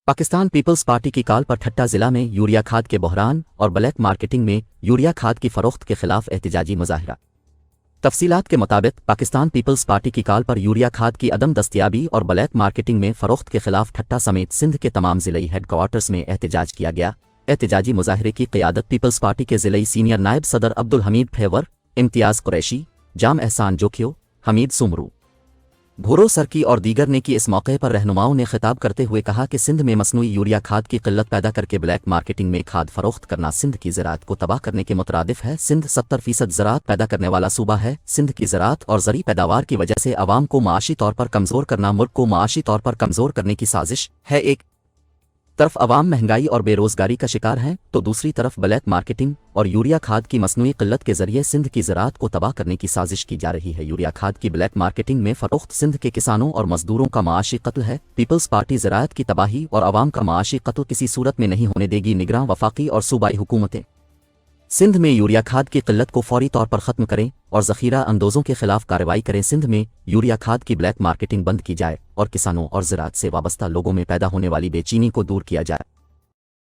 Pakistan peoples party की call पर ठट्टा जिला में यूरिया खाद के बहरान और ब्लैक मार्केटिंग में यूरिया खाद की फरोख्त के खिलाफ एहतजाजी मुजाहिरा। तफसीलात के मुताबिक पाकिस्तान पीपल्स पार्टी की कॉल पर यूरिया खाद की अदम दस्तयाबी और ब्लैक मार्केटिंग में फरोख्त के खिलाफ ठट्टा समेत सिंध के तमाम जिले हेडक्वार्टर्स में एहतजाज किया गया। एहतजाजी मुजाहिरे की क़ियादत पीपल्स पार्टी के जिले सीनियर नायब सदर अब्दुल हमीद फैवर, इम्तियाज़ कुरैशी, जाम एहसान जोखियो, हमीद सुमरू, भूरो सरकी और दीगर ने की। इस मौके पर रहनुमाओं ने खिताब करते हुए कहा कि सिंध में मसनूई यूरिया खाद की किल्लत पैदा करके ब्लैक मार्केटिंग में खाद फरोख्त करना सिंध की ज़राअत को तबाह करने के मुतरादिफ है। सिंध 70% ज़राअत पैदा करने वाला सूबा है। सिंध की ज़राअत और ज़री पैदावार की वजह से अवाम को माशी तौर पर कमज़ोर करना मुल्क को माशी तौर पर कमज़ोर करने की साजिश है। एक तरफ अवाम महंगाई और बेरोज़गारी का शिकार हैं तो दूसरी तरफ ब्लैक मार्केटिंग और यूरिया खाद की मसनूई किल्लत के जरिए सिंध की ज़राअत को तबाह करने की साजिश की जा रही है। यूरिया खाद की ब्लैक मार्केटिंग में फ़रोख्त सिंध के किसानों और मजदूरों का माशी कत्ल है। पीपल्स पार्टी ज़राअत की तबाही और अवाम का माशी कत्ल किसी सूरत में नहीं होने देगी। निगरान वफाकी और सूबाई हुकूमतें सिंध में यूरिया खाद की किल्लत को फौरी तौर पर ख़त्म करें और ज़ख़ीरा अंदोज़ों के खिलाफ कार्रवाई करें। सिंध में यूरिया खाद की ब्लैक मार्केटिंग बंद की जाए और किसानों और ज़राअत से वाबस्ता लोगों में पैदा होने वाली बेचैनी को दूर किया जाए।